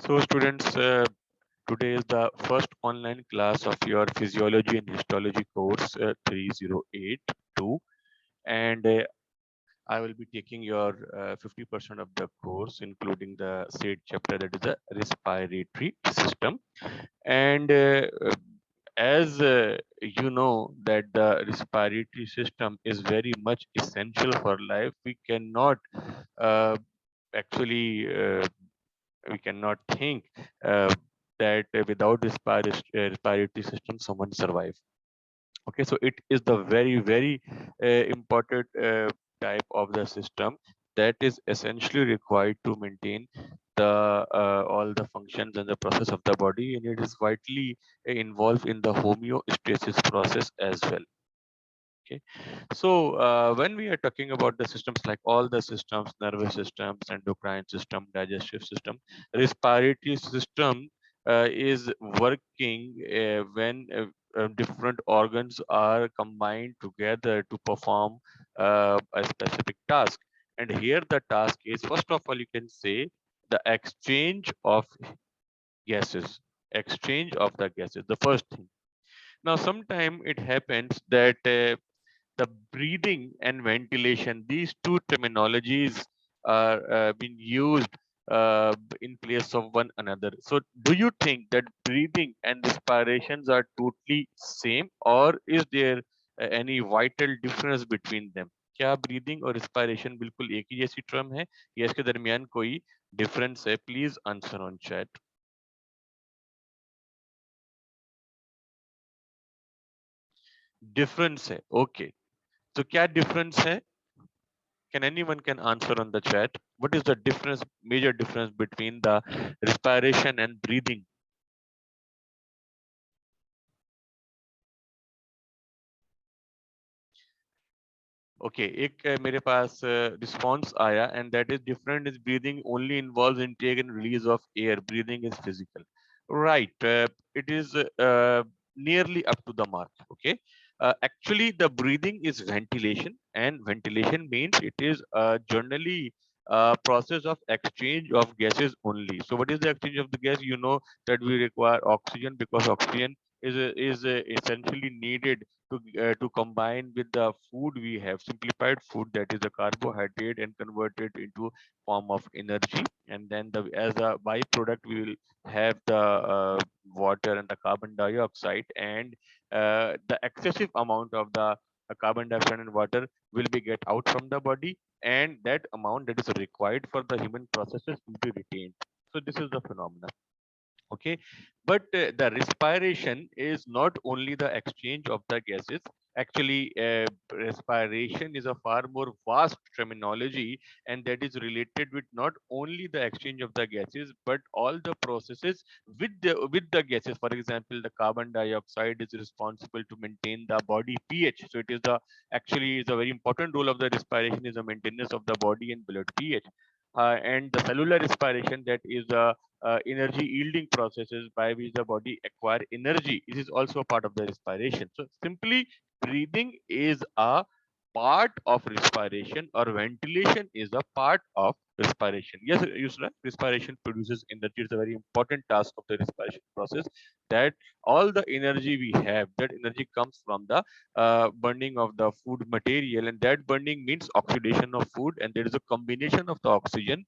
So students, today is the first online class of your Physiology and Histology course 3082, and I will be taking your 50% of the course, including the said chapter, that is the respiratory system. And as you know that the respiratory system is very much essential for life, we cannot uh, actually we cannot think uh, that without respiratory system someone survive. Okay, so it is the very important type of the system that is essentially required to maintain the all the functions and the process of the body, and it is vitally involved in the homeostasis process as well. Okay, so when we are talking about the systems, like all the systems, nervous systems, endocrine system, digestive system, respiratory system is working when different organs are combined together to perform a specific task. And here the task is, first of all, you can say the exchange of gases. Exchange of the gases, the first thing. Now, sometime it happens that the breathing and ventilation, these two terminologies are being used in place of one another. So do you think that breathing and respirations are totally same, or is there any vital difference between them? क्या breathing और respiration बिल्कुल एक ही जैसी term है या इसके दरमियान कोई difference है? Please answer on chat. Difference है. Okay. तो क्या difference है? Can anyone can answer on the chat? What is the difference, major difference between the respiration and breathing? Okay, एक मेरे पास response आया, and that is different is breathing only involves intake and release of air. Breathing is physical. Right. It is nearly up to the mark. Okay. Actually, the breathing is ventilation, and ventilation means it is generally a process of exchange of gases only. So, what is the exchange of the gas? You know that we require oxygen, because oxygen is essentially needed to combine with the food we have, simplified food, that is a carbohydrate, and convert it into form of energy. And then the as a byproduct we will have the water and the carbon dioxide, and the excessive amount of the carbon dioxide and water will be get out from the body, and that amount that is required for the human processes will be retained. So this is the phenomenon. Okay, but the respiration is not only the exchange of the gases. Actually, respiration is a far more vast terminology, and that is related with not only the exchange of the gases but all the processes with the gases. For example, the carbon dioxide is responsible to maintain the body pH. So it is the actually is a very important role of the respiration is the maintenance of the body and blood pH. And the cellular respiration, that is the energy yielding processes by which the body acquire energy. It is also a part of the respiration. So simply breathing is a part of respiration, or ventilation is a part of respiration. Yes, Yusra, respiration produces energy. It's a very important task of the respiration process, that all the energy we have, that energy comes from the burning of the food material, and that burning means oxidation of food, and there is a combination of the oxygen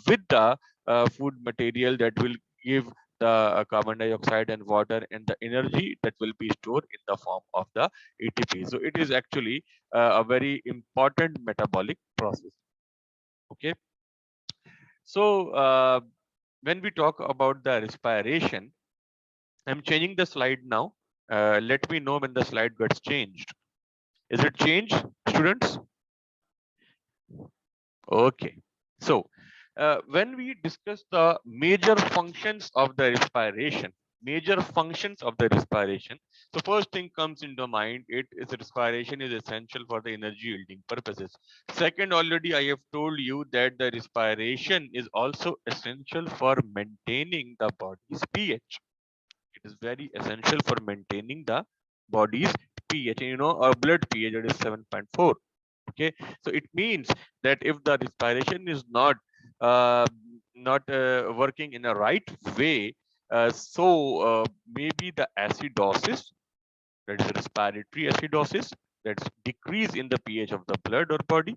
with the food material that will give the carbon dioxide and water and the energy that will be stored in the form of the ATP. So it is actually a very important metabolic process. Okay. So when we talk about the respiration, I'm changing the slide now. Let me know when the slide gets changed. Is it changed, students? Okay. So when we discuss the major functions of the respiration, so first thing comes into mind, it is respiration is essential for the energy yielding purposes. Second, already I have told you that the respiration is also essential for maintaining the body's pH. It is very essential for maintaining the body's pH. You know, our blood pH is 7.4. Okay, so it means that if the respiration is not uh, not working in a right way. Maybe the acidosis, that is respiratory acidosis, that's decrease in the pH of the blood or body,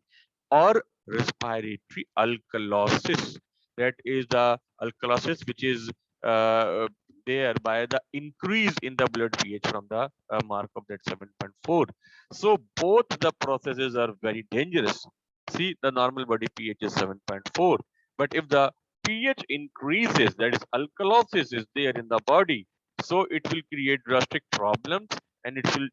or respiratory alkalosis, that is the alkalosis which is uh, there by the increase in the blood pH from the mark of that 7.4. So both the processes are very dangerous. See, the normal body pH is 7.4, but if the pH increases, that is alkalosis is there in the body, so it will create drastic problems, and it will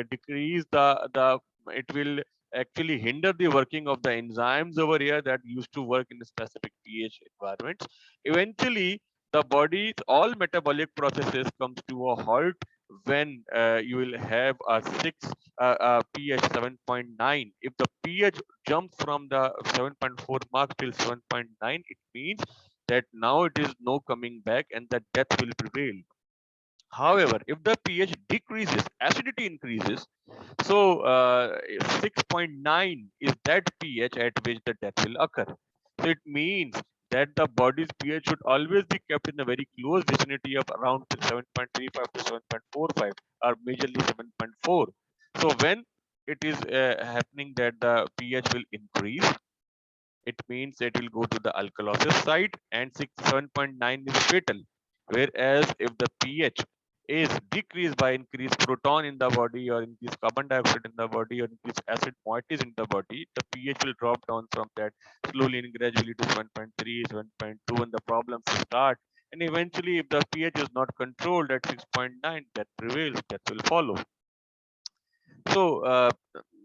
decrease the it will actually hinder the working of the enzymes over here that used to work in specific pH environments. Eventually, the body's all metabolic processes comes to a halt when you will have a pH 7.9. If the pH jumps from the 7.4 mark till 7.9, it means that now it is no coming back and that death will prevail. However, if the pH decreases, acidity increases, so 6.9 is that pH at which the death will occur. So it means that the body's pH should always be kept in a very close vicinity of around 7.35 to 7.45, or majorly 7.4. So when it is happening that the pH will increase, it means it will go to the alkalosis side, and 7.9 is fatal. Whereas if the pH is decreased by increased proton in the body, or increased carbon dioxide in the body, or increased acid moieties in the body, the pH will drop down from that slowly and gradually to 7.3, 7.2, and the problems will start. And eventually, if the pH is not controlled at 6.9, that prevails, that will follow. So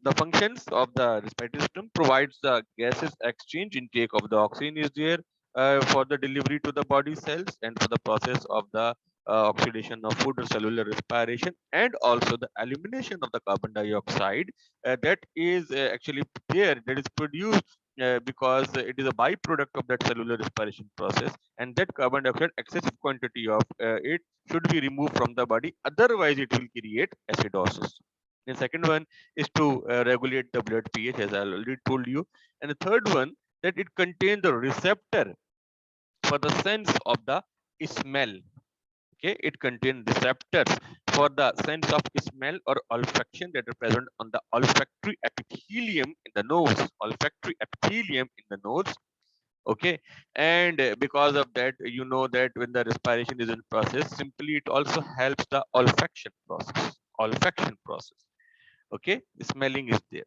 the functions of the respiratory system provides the gases exchange, intake of the oxygen is there for the delivery to the body cells, and for the process of the oxidation of food or cellular respiration, and also the elimination of the carbon dioxide that is actually there, that is produced because it is a byproduct of that cellular respiration process, and that carbon dioxide, excessive quantity of it should be removed from the body, otherwise it will create acidosis. The second one is to regulate the blood pH, as I already told you. And the third one, that it contains the receptor for the sense of the smell. Okay, it contains receptors for the sense of smell or olfaction that are present on the olfactory epithelium in the nose. Olfactory epithelium in the nose. Okay, and because of that, you know that when the respiration is in process, simply it also helps the olfaction process. Olfaction process. Okay, smelling is there.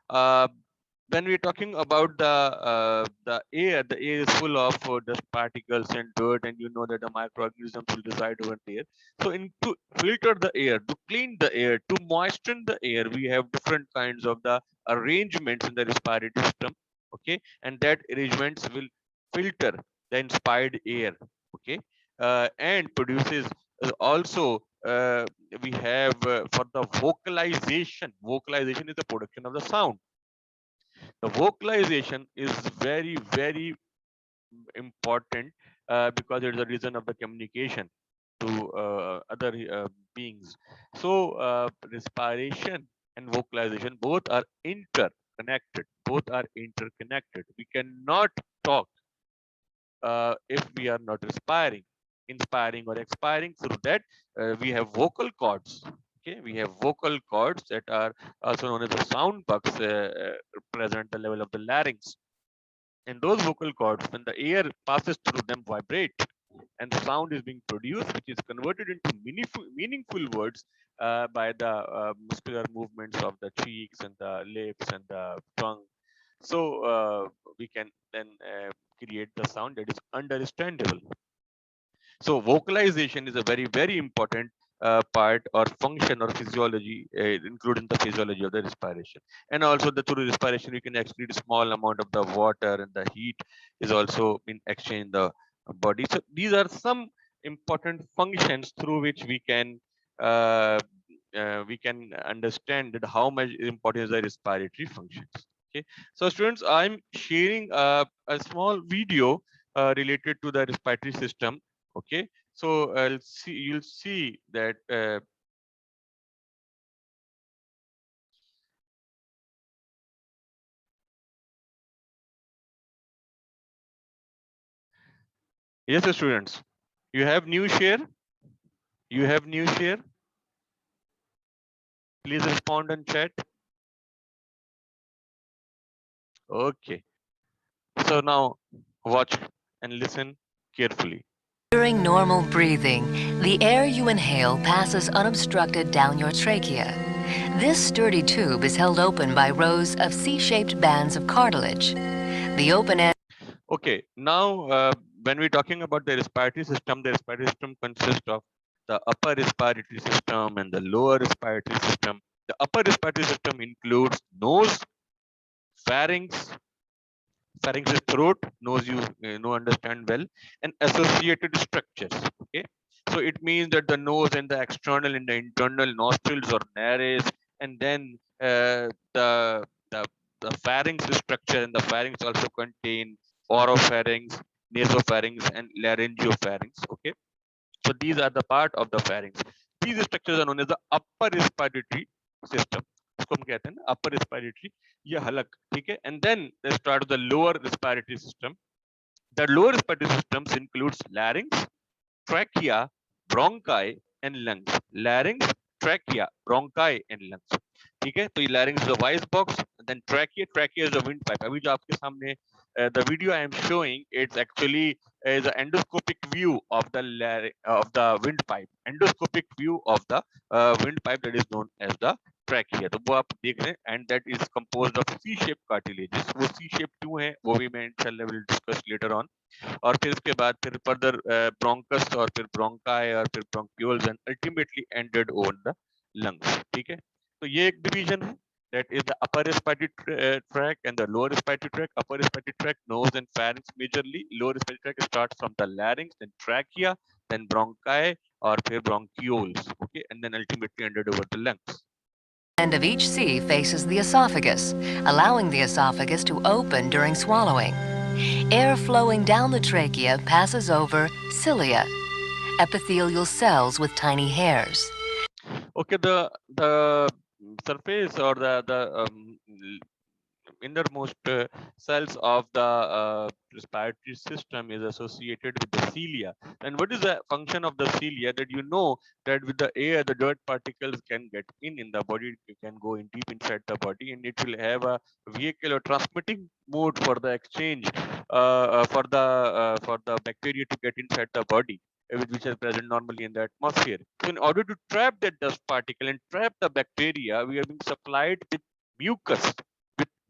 uh, when we're talking about the air is full of dust particles and dirt, and you know that the microorganisms will reside over there. So in to filter the air, to clean the air, to moisten the air, we have different kinds of the arrangements in the respiratory system. Okay, and that arrangements will filter the inspired air. Okay, and produces also we have for the vocalization is the production of the sound. The vocalization is very very important because it is a reason of the communication to other beings. So respiration and vocalization both are interconnected. We cannot talk if we are not inspiring or expiring. Through that, we have vocal cords. Okay, we have vocal cords that are also known as the sound bugs, present at the level of the larynx. And those vocal cords, when the air passes through them, vibrate, and the sound is being produced, which is converted into meaningful words by the muscular movements of the cheeks and the lips and the tongue. So we can then create the sound that is understandable. So vocalization is a very, very important part or function or physiology, including the physiology of the respiration. And also the through respiration, you can excrete a small amount of the water, and the heat is also in exchange in the body. So these are some important functions through which uh, we can understand that how much important is the respiratory functions. Okay, so students, I'm sharing a small video related to the respiratory system. Okay, so you'll see that Yes, students. You have new share? You have new share? Please respond and chat. Okay. So now watch and listen carefully. During normal breathing, the air you inhale passes unobstructed down your trachea. This sturdy tube is held open by rows of C-shaped bands of cartilage. The open end. Okay, now when we're talking about the respiratory system consists of the upper respiratory system and the lower respiratory system. The upper respiratory system includes nose, pharynx, pharynx is throat, nose you know understand well, and associated structures. Okay, so it means that the nose and the external and the internal nostrils or nares, and then the the the pharynx structure, and the pharynx also contain oropharynx, nasopharynx, and laryngopharynx. Okay, so these are the part of the pharynx. These structures are known as the upper respiratory system. इसको हम कहते हैं ना upper respiratory या हलक, ठीक है. And then they start the lower respiratory system. The lower respiratory systems includes larynx, trachea, bronchi, and lungs. Larynx, trachea, bronchi, and lungs. ठीक है, तो ये larynx is the voice box, then trachea is the windpipe. अभी जो आपके सामने the video I am showing, it's actually is an endoscopic view of the windpipe. Endoscopic view of the windpipe, that is known as the trachea. तो वो आप देख रहे हैं, and that is composed of C-shaped cartilages. वो C-shaped क्यों है, वो भी मैं इंशाल्लाह will discuss later on. और फिर उसके बाद फिर फर्दर ब्रोंकस और फिर ब्रोंकाई और फिर bronchioles and ultimately ended own the lungs. ठीक है, तो ये एक डिवीजन है. That is the upper respiratory tract and the lower respiratory tract. Upper respiratory tract, nose and pharynx majorly. Lower respiratory tract starts from the larynx, then trachea, then bronchi, or फिर bronchioles. Okay, and then ultimately ended over the lungs. End of each C faces the esophagus, allowing the esophagus to open during swallowing. Air flowing down the trachea passes over cilia, epithelial cells with tiny hairs. Okay, the surface or the innermost cells of the respiratory system is associated with the cilia. And what is the function of the cilia? That you know that with the air, the dirt particles can get in the body, it can go in deep inside the body, and it will have a vehicle or transmitting mode for the exchange for the bacteria to get inside the body, which is present normally in the atmosphere. So in order to trap that dust particle and trap the bacteria, we are being supplied with mucus,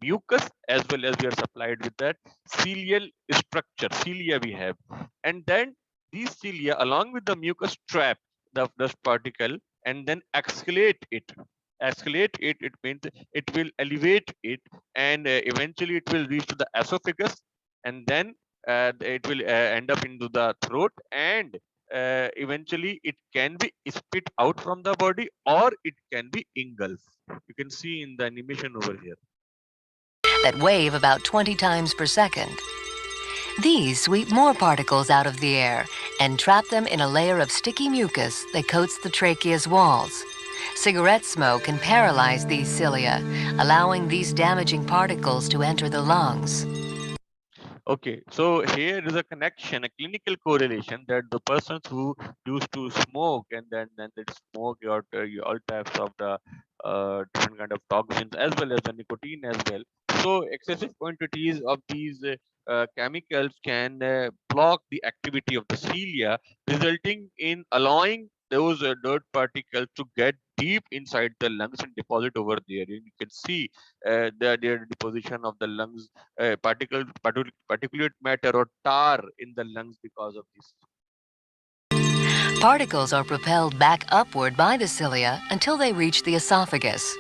mucus, as well as we are supplied with that cilial structure, cilia we have. And then these cilia along with the mucus trap the dust particle and then exhalate it. Exhalate it, it means it will elevate it, and eventually it will reach to the esophagus, and then it will end up into the throat, and eventually it can be spit out from the body or it can be engulfed. You can see in the animation over here. That wave about 20 times per second. These sweep more particles out of the air and trap them in a layer of sticky mucus that coats the trachea's walls. Cigarette smoke can paralyze these cilia, allowing these damaging particles to enter the lungs. Okay, so here is a connection, a clinical correlation that the persons who used to smoke and then they smoke all types of the different kind of toxins as well as the nicotine as well. So excessive quantities of these chemicals can block the activity of the cilia, resulting in allowing those dirt particles to get deep inside the lungs and deposit over there. And you can see their deposition of the lungs, particulate matter or tar in the lungs because of this. Particles are propelled back upward by the cilia until they reach the esophagus.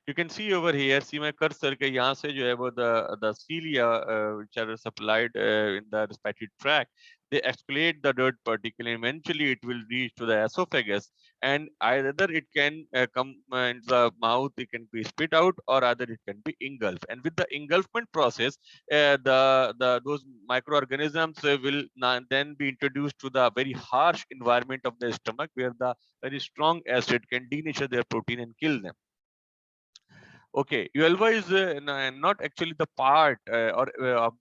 You can see over here, see my cursor के यहाँ से जो है वो the cilia which are supplied in the respiratory tract, they excrete the dirt particle and eventually it will reach to the esophagus, and either it can come into the mouth, it can be spit out, or either it can be engulfed. And with the engulfment process, the those microorganisms will then be introduced to the very harsh environment of the stomach, where the very strong acid can denature their protein and kill them. Okay, vulva is not actually the part of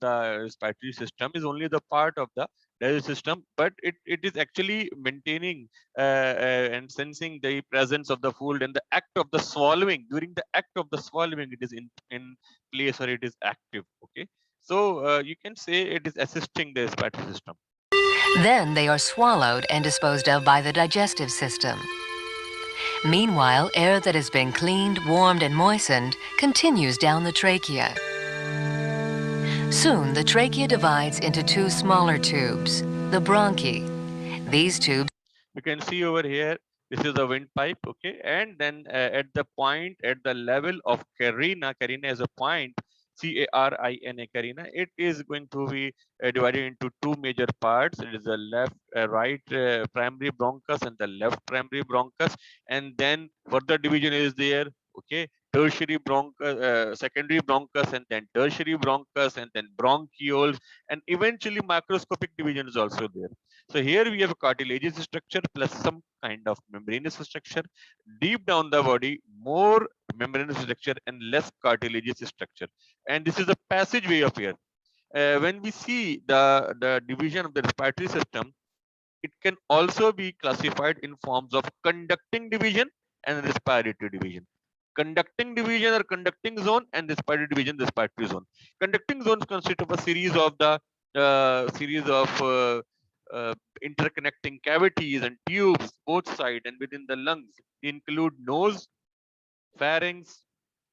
the respiratory system, is only the part of the digestive system, but it is actually maintaining and sensing the presence of the food and the act of the swallowing. During the act of the swallowing, it is in place, or it is active. Okay, so you can say it is assisting the respiratory system. Then they are swallowed and disposed of by the digestive system. Meanwhile, air that has been cleaned, warmed, and moistened continues down the trachea. Soon, the trachea divides into two smaller tubes, the bronchi. These tubes You can see over here, this is a windpipe, okay, and then at the point, at the level of carina is a point, carina, carina, it is going to be divided into two major parts. It is the left right primary bronchus and the left primary bronchus, and then further division is there, okay, tertiary bronchus, secondary bronchus, and then tertiary bronchus, and then bronchioles, and eventually microscopic division is also there. So here we have a cartilaginous structure plus some kind of membranous structure. Deep down the body, more membranous structure and less cartilaginous structure. And this is a passageway of air. When we see the division of the respiratory system, it can also be classified in forms of conducting division and respiratory division. Conducting division or conducting zone, and respiratory division, respiratory zone. Conducting zones consist of a series of interconnecting cavities and tubes both side and within the lungs. They include nose, pharynx,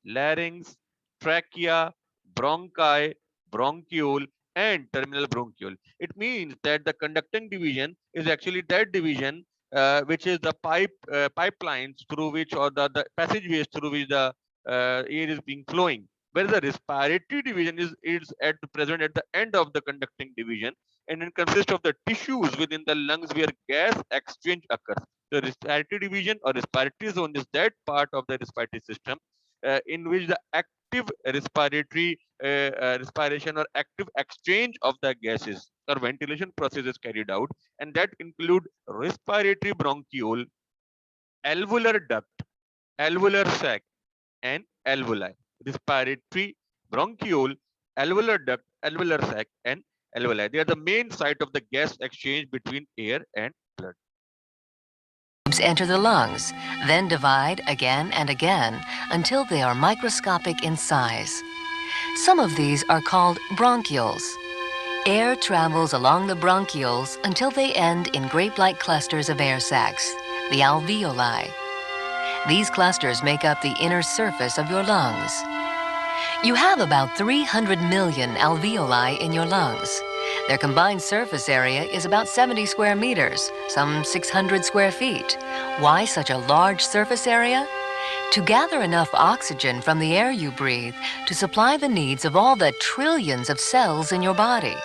larynx, trachea, bronchi, bronchiole, and terminal bronchiole. It means that the conducting division is actually that division which is the pipelines through which, or the passageways through which the air is being flowing. Whereas the respiratory division is at present at the end of the conducting division, and it consists of the tissues within the lungs where gas exchange occurs. The respiratory division or respiratory zone is that part of the respiratory system in which the active respiratory respiration or active exchange of the gases or ventilation process is carried out, and that include respiratory bronchiole, alveolar duct, alveolar sac, and alveoli. Respiratory bronchiole, alveolar duct, alveolar sac, and alveoli. They are the main site of the gas exchange between air and blood. enter the lungs, then divide again and again until they are microscopic in size. Some of these are called bronchioles. Air travels along the bronchioles until they end in grape-like clusters of air sacs, the alveoli. These clusters make up the inner surface of your lungs. You have about 300 million alveoli in your lungs. Their combined surface area is about 70 square meters, some 600 square feet. Why such a large surface area? To gather enough oxygen from the air you breathe to supply the needs of all the trillions of cells in your body.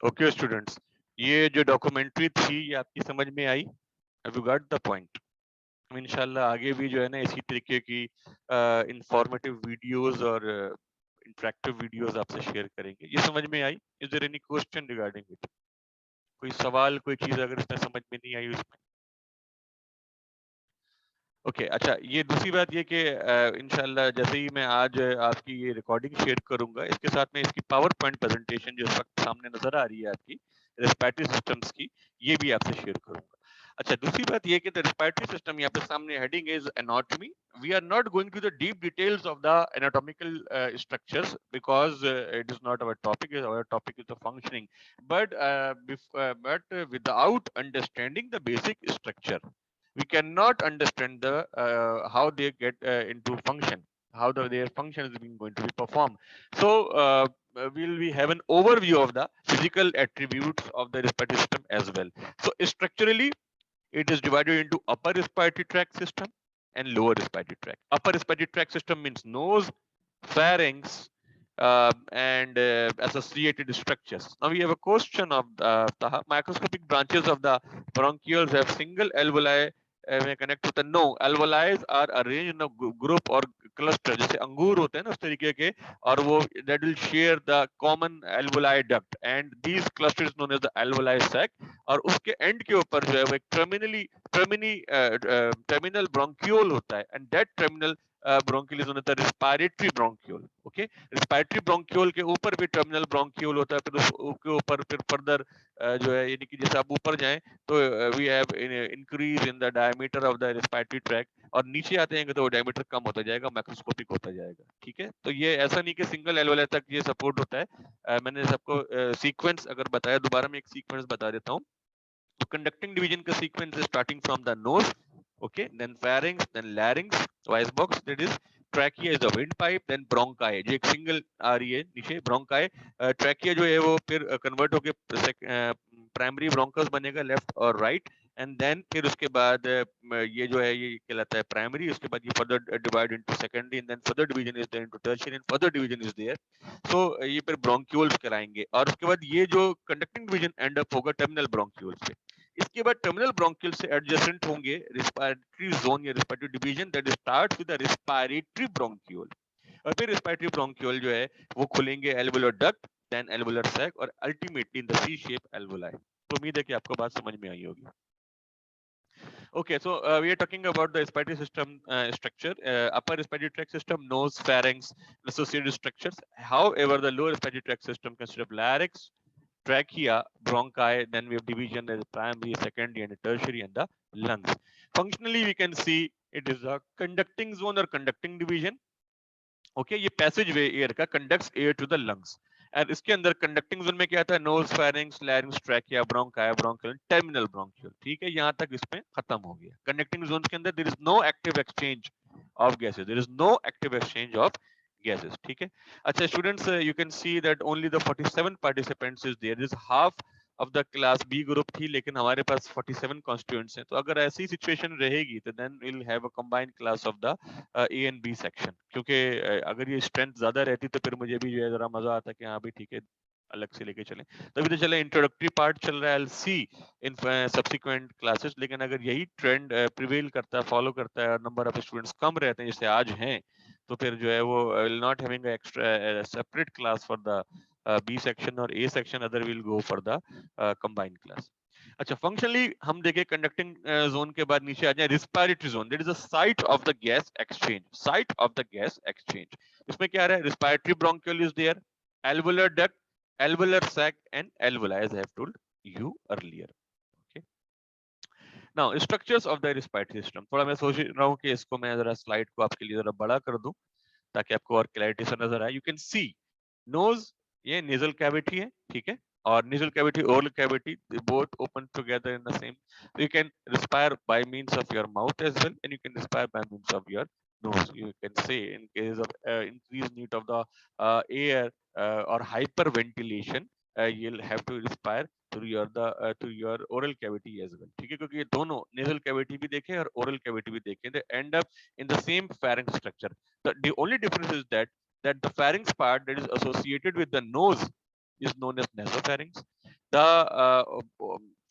Okay students, ये जो documentary थी ये आपकी समझ में आई? Have you got the point? इंशाल्लाह आगे भी जो है ना इसी तरीके की इंफॉर्मेटिव वीडियोस और इंटरेक्टिव वीडियोस आपसे शेयर करेंगे। ये समझ में आई? Is there any question regarding it? कोई सवाल, कोई चीज अगर इसमें समझ में नहीं आई उसमें? ओके, अच्छा, ये दूसरी बात ये कि इंशाल्लाह जैसे ही मैं आज आपकी ये रिकॉर्डिंग शेयर करूंगा, इसके साथ में इसकी पावर पॉइंट प्रेजेंटेशन जो इस वक्त सामने नजर आ रही है आपकी रेस्पिरेटरी सिस्टम्स की, ये भी आपसे शेयर करूंगा। अच्छा, दूसरी बात ये कि द रेस्पिरेटरी सिस्टम, यहाँ पे सामने heading is anatomy. We are not going to the deep details of the anatomical structures because it is not our topic is the functioning, but without understanding the basic structure, we cannot understand the how they get into function, how their function is being going to be performed. So we'll be have an overview of the physical attributes of the respiratory system as well. So structurally, it is divided into upper respiratory tract system and lower respiratory tract. Upper respiratory tract system means nose, pharynx, and associated structures. Now we have a question of the microscopic branches of the bronchioles have single alveoli may connect with the no. Alveoli are arranged in a group or cluster, जैसे अंगूर होते हैं ना उस तरीके के, और वो that will share the common alveoli duct and these clusters known as the alveoli sac, और उसके एंड के ऊपर जो है वो एक टर्मिनल ब्रोंक्यूल होता है, and that terminal bronchiole is known as the respiratory bronchiole. Okay, respiratory bronchiole के ऊपर भी टर्मिनल ब्रोंक्यूल होता है, फिर उसके ऊपर फिर फर्दर जो है, यानी कि जैसे आप ऊपर जाएं तो we have increase in the diameter of the respiratory tract, और नीचे आते हैं तो वो डायमीटर कम होता जाएगा, माइक्रोस्कोपिक होता जाएगा। ठीक है, तो ये ऐसा नहीं कि सिंगल एल्वेओलाई तक ये सपोर्ट होता है। मैंने सबको सीक्वेंस अगर बताया, दोबारा मैं एक सीक्वेंस बता देता हूँ। तो conducting division का sequence is starting from the nose, okay, then pharynx, then larynx, voice box, that is trachea is the windpipe, then bronchi जो एक सिंगल आ रही है नीचे bronchi, trachea जो है वो फिर कन्वर्ट होके प्राइमरी ब्रोंकस बनेगा लेफ्ट और राइट, एंड देन फिर उसके बाद ये जो है ये कहलाता है प्राइमरी, उसके बाद ये further divide into secondary, and then further division is there into tertiary, and further division is there. So ये फिर ब्रोंक्यूल्स कहलाएंगे, और उसके बाद ये जो कंडक्टिंग डिवीजन एंड अप होगा टर्मिनल ब्रोंक्यूल्स पे। इसके बाद टर्मिनल ब्रोंक्यूल से एडजेसेंट होंगे रिस्पिरेटरी जोन या respiratory division that starts with the respiratory bronchiole, और फिर रिस्पिरेटरी ब्रोंक्यूल जो है वो खुलेंगे alveolar duct, then alveolar sac, और ultimately in the C shape alveoli. तो उम्मीद है कि आपको बात समझ में आई होगी। Okay, so we are talking about the respiratory system structure. Upper respiratory tract system, nose, pharynx, associated structures. However, the lower respiratory tract system consists of larynx, trachea, bronchi, then we have division as primary, secondary, and tertiary, and the lungs. Functionally, we can see it is a conducting zone or conducting division. Okay, ये passageway air का conducts air to the lungs, और इसके अंदर conducting zone में क्या आता है, nose, pharynx, larynx, trachea, bronchi, bronchial, terminal bronchial. ठीक है, यहाँ तक इसमें खत्म हो गया। कंडक्टिंग जोन के अंदर there is no active exchange of gases, there is no active exchange of gases। ठीक है, अच्छा students, you can see that only the 47 participants is there, this half of the class B group थी, लेकिन हमारे पास 47 constituents हैं, तो अगर ऐसी सिचुएशन रहेगी तो then we'll have a combined class of the A and B section, क्योंकि अगर ये स्ट्रेंथ ज्यादा रहती तो फिर मुझे भी जो है जरा मजा आता कि हाँ भाई ठीक है अलग से लेके चलें। तभी तो चले इंट्रोडक्टरी पार्ट चल रहा है, आई सी इन सब्सिक्वेंट क्लासेस, लेकिन अगर यही ट्रेंड प्रिवेल करता है, फॉलो करता है, और नंबर ऑफ स्टूडेंट्स कम रहते हैं जैसे आज हैं, तो फिर जो है वो will not having extra separate class for the B section और A section, other will go for the combined class. अच्छा, फंक्शनली हम देखें कंडक्टिंग जोन के बाद नीचे आ जाए respiratory zone, that is a site of the gas exchange, site of the gas exchange. इसमें क्या है, respiratory bronchial is there, alveolar duct, alveolar sac, and alveoli, as I have told you earlier। Okay, now structures of the respiratory system, थोड़ा मैं सोच रहा हूँ कि इसको मैं जरा स्लाइड को आपके लिए जरा बड़ा कर दूं ताकि आपको और क्लैरिटी से नजर आए। यू कैन सी नोज, ये नेजल कैविटी है, ठीक है, और nasal cavity, oral cavity, they both open together in the same, so you can respire by means of your mouth as well, and you can respire by means of your nose. You can say in case of increased need of the air or hyperventilation, you'll have to respire through your oral cavity as well। ठीक है, क्योंकि ये दोनों nasal cavity भी देखें और oral cavity भी देखें, they end up in the same pharynx structure। The only difference is that the pharynx part that is associated with the nose is known as nasopharynx. The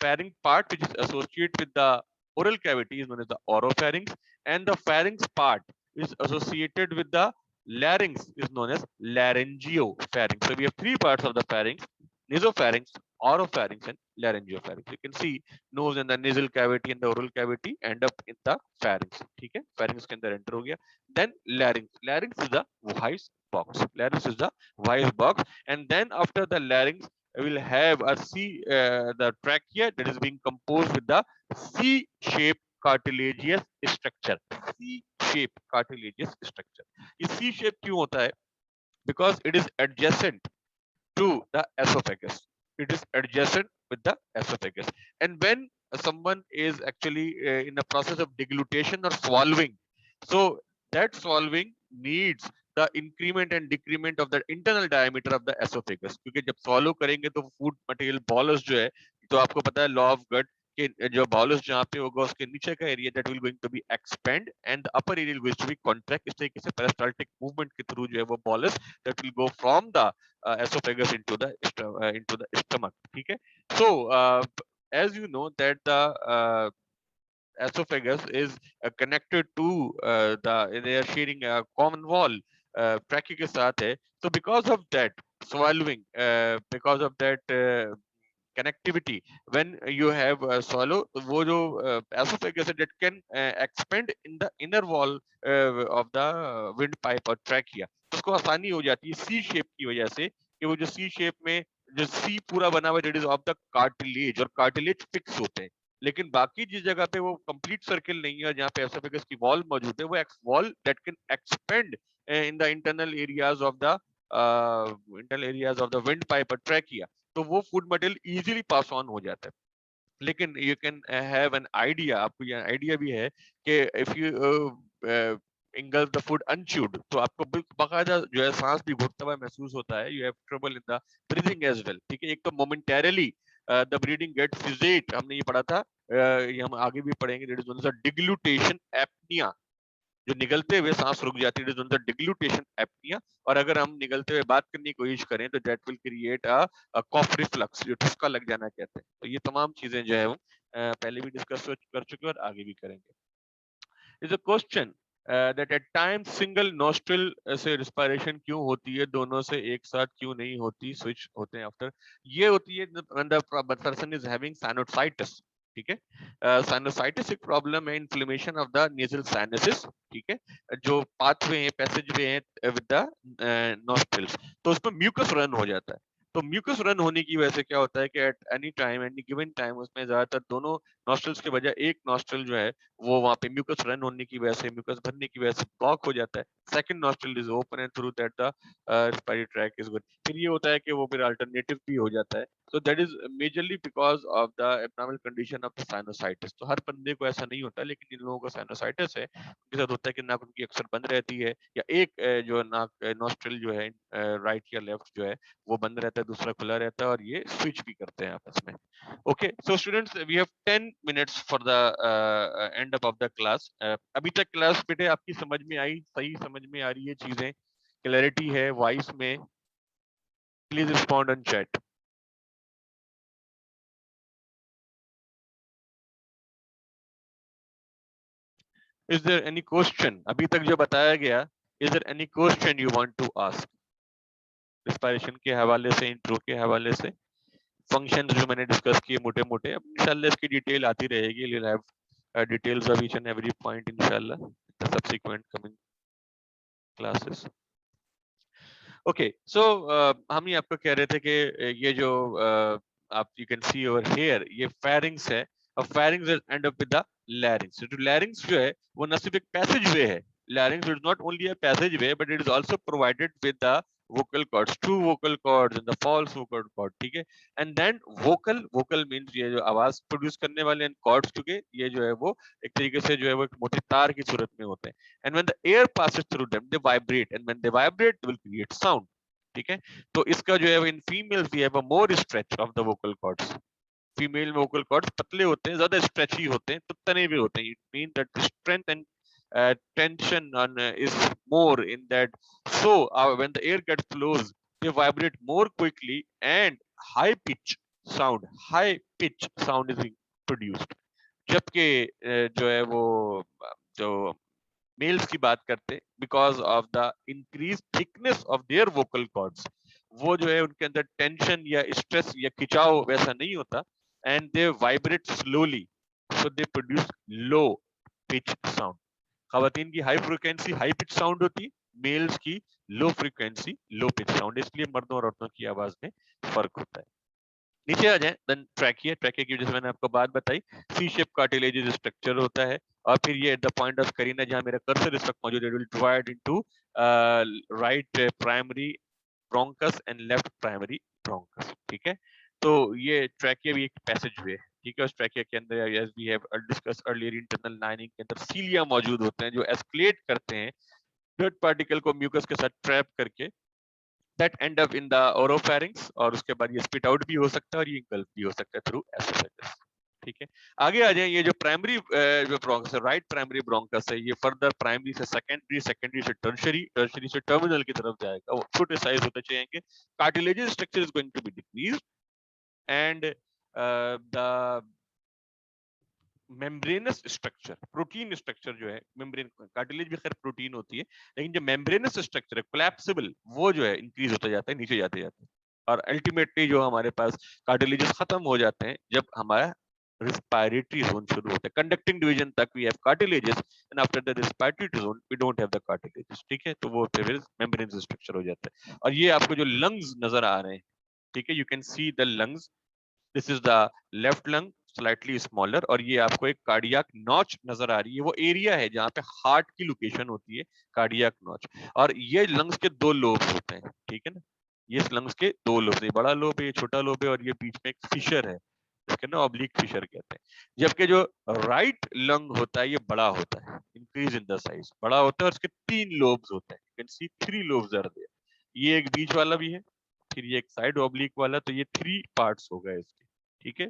pharynx part which is associated with the oral cavity is known as the oropharynx, and the pharynx part is associated with the larynx is known as laryngopharynx. So we have three parts of the pharynx: nasopharynx, oropharynx, and laryngopharynx। You can see nose and the nasal cavity and the oral cavity end up in the pharynx। ठीक है, pharynx के अंदर enter हो गया। Then larynx is the voice box, larynx is the voice box, and then after the larynx we will have a the trachea that is being composed with the C-shaped cartilaginous structure। C-shaped cartilaginous structure, ये C shape क्यों होता है? Because it is adjacent to the esophagus. It is adjacent with the esophagus. And when someone is actually in the process of deglutition or swallowing, so that swallowing needs the increment and decrement of the internal diameter of the esophagus। क्योंकि जब swallow करेंगे तो food material bolus जो है, तो आपको पता है law of gut कि जो bolus जहाँ पे होगा उसके नीचे का area that will going to be expand and the upper area will going to be contract। इस तरीके से peristaltic movement के through जो है वो bolus that will go from the esophagus into the stomach। ठीक है, so as you know that the esophagus is connected to they are sharing a common wall trachea के साथ है. So because of that swallowing, because of that connectivity, when you have swallow, वो जो esophagus है, that can expand in the inner wall of the windpipe or trachea. तो उसको आसानी हो जाती है C shape की वजह से, कि वो जो C shape में जो C पूरा बना हुआ है, that is of the cartilage, और cartilage fix होते हैं. लेकिन बाकी जिस जगह पे वो कंप्लीट सर्किल नहीं है, जहाँ पे एसोफेगस की वॉल मौजूद है, वो wall that can expand in the internal areas of the wind pipe और ट्रैकिया. तो वो food material easily pass on हो जाता है. लेकिन you can have an idea, आपको ये आइडिया भी है कि if you engulf the food unchewed, तो आपको बाकायदा जो है सांस भी घुटता हुआ महसूस होता है. You have trouble in the breathing as well. ठीक है, एक तो momentarily the breathing gets fixate, हमने ये पढ़ा था, ये हम आगे भी पढ़ेंगे. There is also deglutition apnea, जो निगलते हुए सांस रुक जाती है, द डिग्लूटेशन एप्निया. और अगर हम निगलते हुए बात करने की कोशिश करें तो that will create a cough reflux, जो ठुसका लग जाना कहते हैं. तो ये तमाम चीजें जो है वो पहले भी डिस्कस कर चुके हैं और आगे भी करेंगे. Is a question that at time single nostril से रिस्पायरेशन क्यों होती है, दोनों से एक साथ क्यों नहीं होती, स्विच होते हैं आफ्टर. ये होती है when the person is having sinusitis. ठीक है, साइनोसाइटिस एक प्रॉब्लम है, inflammation of the nasal sinuses. ठीक है, जो पाथवे हैं, पैसेज वे हैं विद द नोस्ट्रिल्स, तो उसमें म्यूकस रन हो जाता है. तो म्यूकस रन होने की वजह से क्या होता है कि at any time, any given time, उसमें ज्यादातर दोनों नोस्ट्रिल्स के बजाय एक नोस्ट्रिल जो है वो वहां पे म्यूकस रन होने की वजह से, म्यूकस भरने की वजह से ब्लॉक हो जाता है. Second nostril is open and through that the respiratory track is good. फिर ये होता है कि वो फिर अल्टरनेटिव भी हो जाता है. तो that is majorly because of the abnormal condition of the sinusitis. तो हर बंदे को ऐसा नहीं होता, लेकिन जिन लोगों को साइनोसाइटिस है उनके साथ होता है कि नाक उनकी अक्सर बंद रहती है, या एक जो नाक नोस्ट्रिल जो है राइट या लेफ्ट जो है वो बंद रहता है, दूसरा खुला रहता है, और ये स्विच भी करते हैं आपस में. Okay, so students, we have 10 minutes for the end up of the class. अभी तक क्लास बेटे आपकी समझ में आई, सही समझ में आ रही है चीजें, क्लैरिटी है वॉइस में? Please respond on chat. Is there any question अभी तक जो बताया गया? Is there any question you want to ask respiration के हवाले से, इंट्रो के हवाले से, फंक्शंस जो मैंने डिस्कस किए मोटे मोटे? अब इंशाल्लाह इसकी डिटेल आती रहेगी. you'll have details of each and every point inshallah in the subsequent coming classes. Okay, so हम ये आपको कह रहे थे कि ये जो आप you can C over here, ये फेरिंग्स है, और pharynx and up with the larynx. तो लैरिंग्स जो है वो न सिर्फ एक पैसेज वे है, लैरिंग्स is not only a passage way but it is also provided with the vocal cords, two vocal cords and the false vocal cord. ठीक है, and then vocal means ये जो आवाज प्रोड्यूस करने वाले कॉर्ड्स, चुके ये जो है वो एक तरीके से जो है वो एक मोटी तार की सूरत में होते हैं. And when the air passes through them, they vibrate, and when they vibrate, they will create sound. ठीक है, तो इसका जो है in females we have a more stretch of the vocal cords. Female vocal cords पतले होते हैं, ज्यादा स्ट्रेची होते हैं, तो तने हुए होते हैं. It mean that strength and tension on is more in that. So when the air gets close, they vibrate more quickly, and high pitch sound is being produced. जबकि जो है वो जो मेल्स की बात करते हैं, because of the increase thickness of their vocal cords, वो जो है उनके अंदर टेंशन या स्ट्रेस या खिंचाव वैसा नहीं होता, and they vibrate slowly, so they produce low pitch sound. खवातीन की high frequency high pitch sound होती है, मेल्स की low frequency low pitch sound. इसलिए मर्दों और औरतों की आवाज में फर्क होता है. नीचे आ जाए, देन ट्रैकिया की जैसे मैंने आपको बात बताई, सी शेप कार्टिलेज स्ट्रक्चर होता है. और फिर ये at the point of Kareena जहां मेरा कर्सर इस वक्त मौजूद है, will divide into right primary bronchus and left primary bronchus. ठीक है, तो ये ट्रैकिया भी एक पैसेज वे है. ठीक है, उस ट्रैकिया के अंदर as we have discussed earlier, internal lining के अंदर सीलिया मौजूद होते हैं जो एस्केलेट करते हैं ब्लड पार्टिकल को म्यूकस के साथ ट्रैप करके, that end up in the oropharynx, और उसके बाद ये स्पिट आउट भी हो सकता है और ये इंगल्फ भी हो सकता है थ्रू एसोफेगस. ठीक है, आगे आ जाए. ये जो प्राइमरी जो ब्रोंकस है, राइट प्राइमरी ब्रोंकस है, ये फर्दर प्राइमरी से सेकेंडरी, सेकेंडरी से टर्शरी, टर्शरी से टर्मिनल की तरफ जाएगा. वो छोटे साइज होते जाएंगे. Cartilages structure is going to be decrease, and the membranous structure, protein structure जो है मेम्ब्रेन, कार्टिलेज भी खैर प्रोटीन होती है, लेकिन जो मेम्ब्रेनस स्ट्रक्चर है कोलैप्सिबल, वो जो है इंक्रीज होता जाता है, नीचे जाते जाते हैं। और अल्टीमेटली जो हमारे पास कार्टिलेजेस खत्म हो जाते हैं जब हमारा रिस्पायरेटरी जोन शुरू होता है, कंडक्टिंग डिवीजन तक we have cartilages and after the respiratory zone we don't have the cartilages. ठीक है, तो वो फिर मेम्ब्रेन स्ट्रक्चर हो जाता है। और ये आपको जो लंग्स नजर आ रहे हैं, ठीक है, you can see the lungs, this is the left lung slightly smaller, और ये आपको एक कार्डियक नॉच नजर आ रही है, वो एरिया है जहाँ पे हार्ट की लोकेशन होती है, कार्डियक नॉच। और ये लंग्स के दो लोब्स होते हैं, ठीक है ना, ये लंग्स के दो लोब है, बड़ा लोब है, ये छोटा लोब है, और ये बीच में एक फिशर है, जिसके ना ऑब्लिक फिशर कहते हैं। जबकि जो राइट लंग होता है ये बड़ा होता है, इंक्रीज इन द साइज, बड़ा होता है, और इसके तीन लोब्स होते हैं, you can see three lobes are there. ये एक बीच वाला भी है, फिर ये एक साइड ऑब्लिक वाला, तो ये थ्री पार्ट्स हो गए इसके, ठीक है,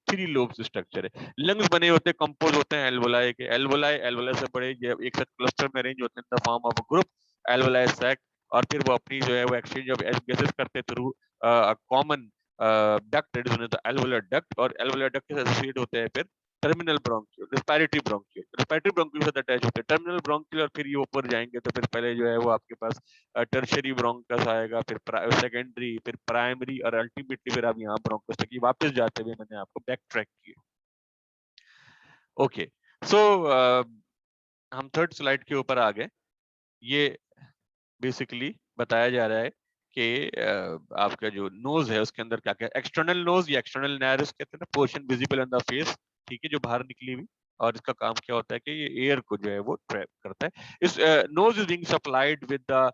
थ्री लोब्स स्ट्रक्चर है। लंग्स बने होते हैं, कंपोज होते हैं एल्वोलाई के, एल्वोलाई एल्वोलाई से बड़े ये एक साथ क्लस्टर में अरेंज होते हैं in the form of group alveoli sac, और फिर वो अपनी जो है वो एक्सचेंज ऑफ गैसेस करते through common duct, it is the alveolar duct, और एल्वोलर डक्ट से एसोसिएट होते हैं फिर टर्मिनल ब्रोंक्यूल, रिस्पायरेटरी ब्रोंक्यूल से अटैच होते हैं टर्मिनल ब्रोंक्यूल, और फिर ये ऊपर जाएंगे तो फिर पहले जो है वो आपके पास टर्शरी ब्रोंकस आएगा, फिर सेकेंडरी, फिर प्राइमरी, और अल्टीमेटली फिर आप यहाँ ब्रोंकस तक वापस जाते हुए मैंने आपको बैक ट्रैक किया। ओके, सो हम थर्ड स्लाइड के ऊपर आ गए। ये बेसिकली बताया जा रहा है कि आपका जो नोज है उसके अंदर क्या क्या, एक्सटर्नल नोज या एक्सटर्नल नायरस कहते हैं ना, portion visible on the face, ठीक है, जो बाहर निकली हुई, और इसका काम क्या होता है कि ये एयर को जो है वो ट्रैप करता है। इस nose is being supplied with the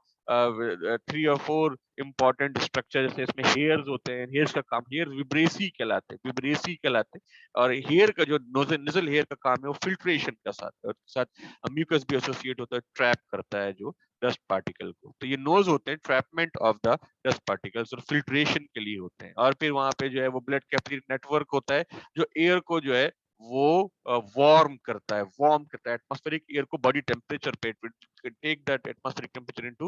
three और फोर इंपॉर्टेंट स्ट्रक्चर, जैसे इसमें हेयर्स होते हैं, हेयर्स का काम, हेयर विब्रेसी कहलाते हैं, विब्रेसी कहलाते हैं, और हेयर का जो नोजल हेयर का काम है वो फिल्ट्रेशन का साथ म्यूकस भी एसोसिएट होता है, ट्रैप करता है जो डस्ट पार्टिकल को। तो ये नोज होते हैं ट्रैपमेंट ऑफ द डस्ट पार्टिकल्स और फिल्ट्रेशन के लिए होते हैं। और फिर वहां पे जो है वो ब्लड कैपिलरी नेटवर्क होता है जो एयर को जो है वो वार्म करता है एटमॉस्फेरिक एयर को बॉडी टेम्परेचर पे, take that atmospheric temperature into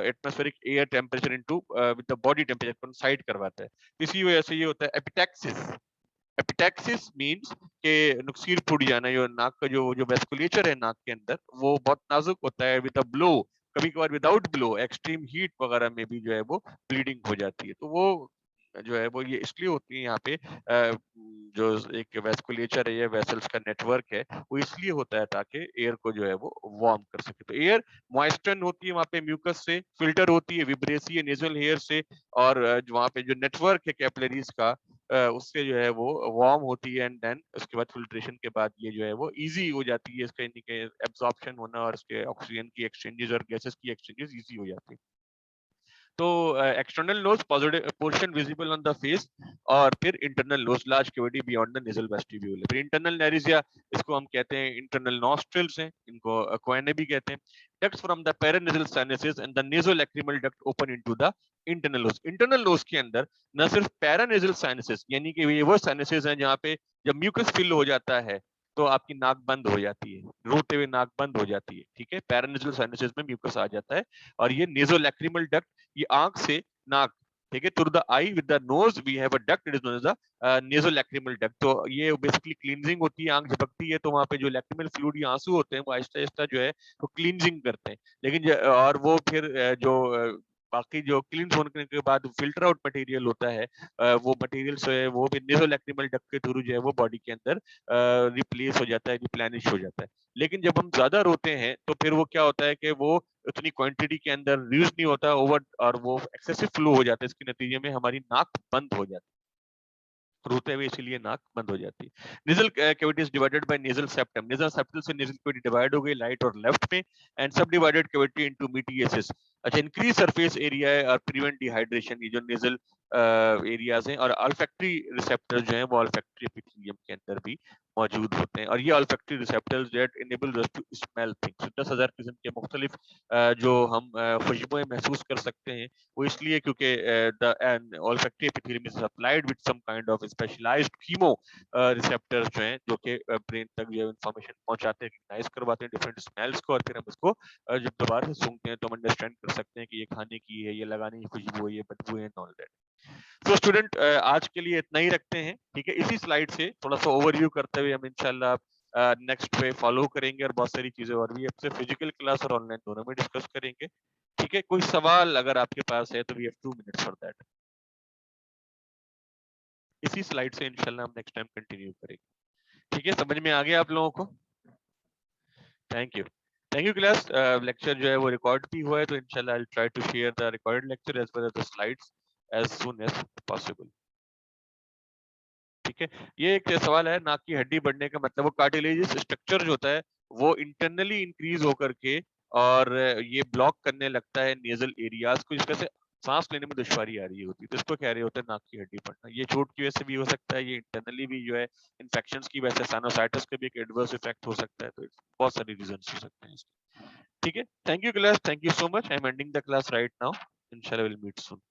atmospheric air temperature into with the body temperature, coincide करवाता है। इसी वजह से ये होता है एपिटैक्सिस। एपिटैक्सिस मींस के नुकसीर फूट जाना, जो नाक का जो जो वेस्कुलेचर है नाक के अंदर वो बहुत नाजुक होता है, विद अ ब्लो, कभी कभार विदाउट ब्लो एक्सट्रीम हीट वगैरह में भी जो है वो ब्लीडिंग हो जाती है। तो वो जो है वो ये इसलिए होती है यहाँ पे जो एक वेस्कुलेचर है या वेसल्स का नेटवर्क है वो इसलिए होता है ताकि एयर को जो है वो वार्म कर सके। तो एयर मॉइस्चर होती है वहाँ पे म्यूकस से, फिल्टर होती है विब्रेसी नेजल हेयर से, और वहाँ पे जो नेटवर्क है कैपिलरीज का उससे जो है वो वार्म होती है, एंड देन उसके बाद फिल्ट्रेशन के बाद ये जो है वो इजी हो जाती है, इसका एब्जॉर्प्शन होना और इसके ऑक्सीजन की एक्सचेंजेस और गैसेस की एक्सचेंजेस इजी हो जाती है। तो external nose positive portion visible on the face, और फिर internal nose large cavity beyond the nasal vestibule. फिर इंटरनल नेरिजिया, इसको हम कहते हैं इंटरनल नॉस्ट्रिल्स हैं, इनको अक्वाइने भी कहते हैं। Ducts from the paranasal sinuses and the nasolacrimal duct open into the internal nose. Internal nose के अंदर न सिर्फ पैरानेजल साइनसेस, यानी कि ये वो साइनसेस हैं जहाँ पे जब म्यूकस फिल हो जाता है तो आपकी नाक बंद हो जाती है, रोते हुए नाक बंद हो जाती है, ठीक है, पैरानेजल साइनसेस में म्यूकस आ जाता है। और ये नेसोलैक्रिमल डक्ट, ये आंख से नाक, ठीक है, through the eye with the nose we have a duct, it is known as the nasolacrimal duct. तो ये बेसिकली क्लींजिंग होती है, आंख झपकती है तो वहां पे जो लैक्रिमल फ्लूइड या आंसू होते हैं वो आहिस्ता आहिस्ता जो है वो क्लींजिंग करते हैं। लेकिन और वो फिर जो बाकी जो क्लीन होने के बाद फिल्टर आउट मटेरियल होता है, वो मटेरियल जो है वो भी नेसोलैक्रिमल डक्ट के थ्रू जो है वो बॉडी के अंदर रिप्लेस हो जाता है, रिप्लेनिश हो जाता है। लेकिन जब हम ज्यादा रोते हैं तो फिर वो क्या होता है कि वो उतनी क्वांटिटी के अंदर यूज नहीं होता ओवर, और वो एक्सेसिव फ्लो हो जाता है, इसके नतीजे में हमारी नाक बंद हो जाती है, रोते हुए, इसीलिए नाक बंद हो जाती है। Nasal cavity is divided by nasal septum, nasal septal से नेजल कैविटी डिवाइड हो गई राइट और लेफ्ट में, एंड सब डिवाइडेड कैविटी इनटू मीटियसिस। अच्छा, इंक्रीज सरफेस एरिया है और प्रिवेंट डिहाइड्रेशन, ये जो नेजल एरियाज हैं। और अल्फैक्टरी रिसेप्टर्स जो हैं वो अल्फैक्टरी एपिथेलियम के अंदर भी मौजूद होते हैं, और ये olfactory receptors that enable us to smell things. 10,000 किस्म के मुख्तलिफ जो हम खुशबुएं महसूस कर सकते हैं वो इसलिए क्योंकि the olfactory epithelium is supplied with some kind of specialized chemo receptors जो हैं जो कि ब्रेन तक जो इंफॉर्मेशन पहुंचाते हैं, रिकग्नाइज करवाते हैं डिफरेंट स्मेल्स को, और फिर हम इसको जब दोबारा से सूंघते हैं तो हम अंडरस्टैंड कर सकते हैं कि ये खाने की है, ये लगाने की खुशबू है, ये बदबू है, ऑल दैट। तो स्टूडेंट आज के लिए इतना ही रखते हैं, ठीक है। इसी स्लाइड से थोड़ा सा ओवरव्यू करते हुए हम इंशाल्लाह नेक्स्ट पे फॉलो करेंगे और बहुत सारी चीजें और भी आपसे फिजिकल क्लास और ऑनलाइन दोनों में डिस्कस करेंगे, ठीक है। कोई सवाल अगर आपके पास है तो we have 2 minutes for that. इसी स्लाइड से इंशाल्लाह हम नेक्स्ट टाइम कंटिन्यू करेंगे, ठीक है। समझ में आ गया आप लोगों को? Thank you, thank you class. Lecture जो है वो रिकॉर्ड भी हुआ है, तो इंशाल्लाह I will try to share the recorded lecture as well as the slides as soon as possible, ठीक है। ये एक सवाल है, नाक की हड्डी बढ़ने का मतलब, वो कार्टिलेजियस स्ट्रक्चर जो होता है वो इंटरनली इंक्रीज होकर के और ये ब्लॉक करने लगता है नेजल एरियाज को, जिसकी वजह से सांस लेने में दुश्वारी आ रही होती है, तो इसको कह रहे होते हैं नाक की हड्डी बढ़ना। ये चोट की वजह से भी हो सकता है, ये इंटरनली भी जो है इन्फेक्शंस की वजह से साइनोसाइटिस का भी एक एडवर्स इफेक्ट हो सकता है, तो बहुत सारे रीजन हो सकते हैं इसके, ठीक है। Thank you class, thank you so much. I am ending the class right now, इंशाल्लाह विल मीट सून।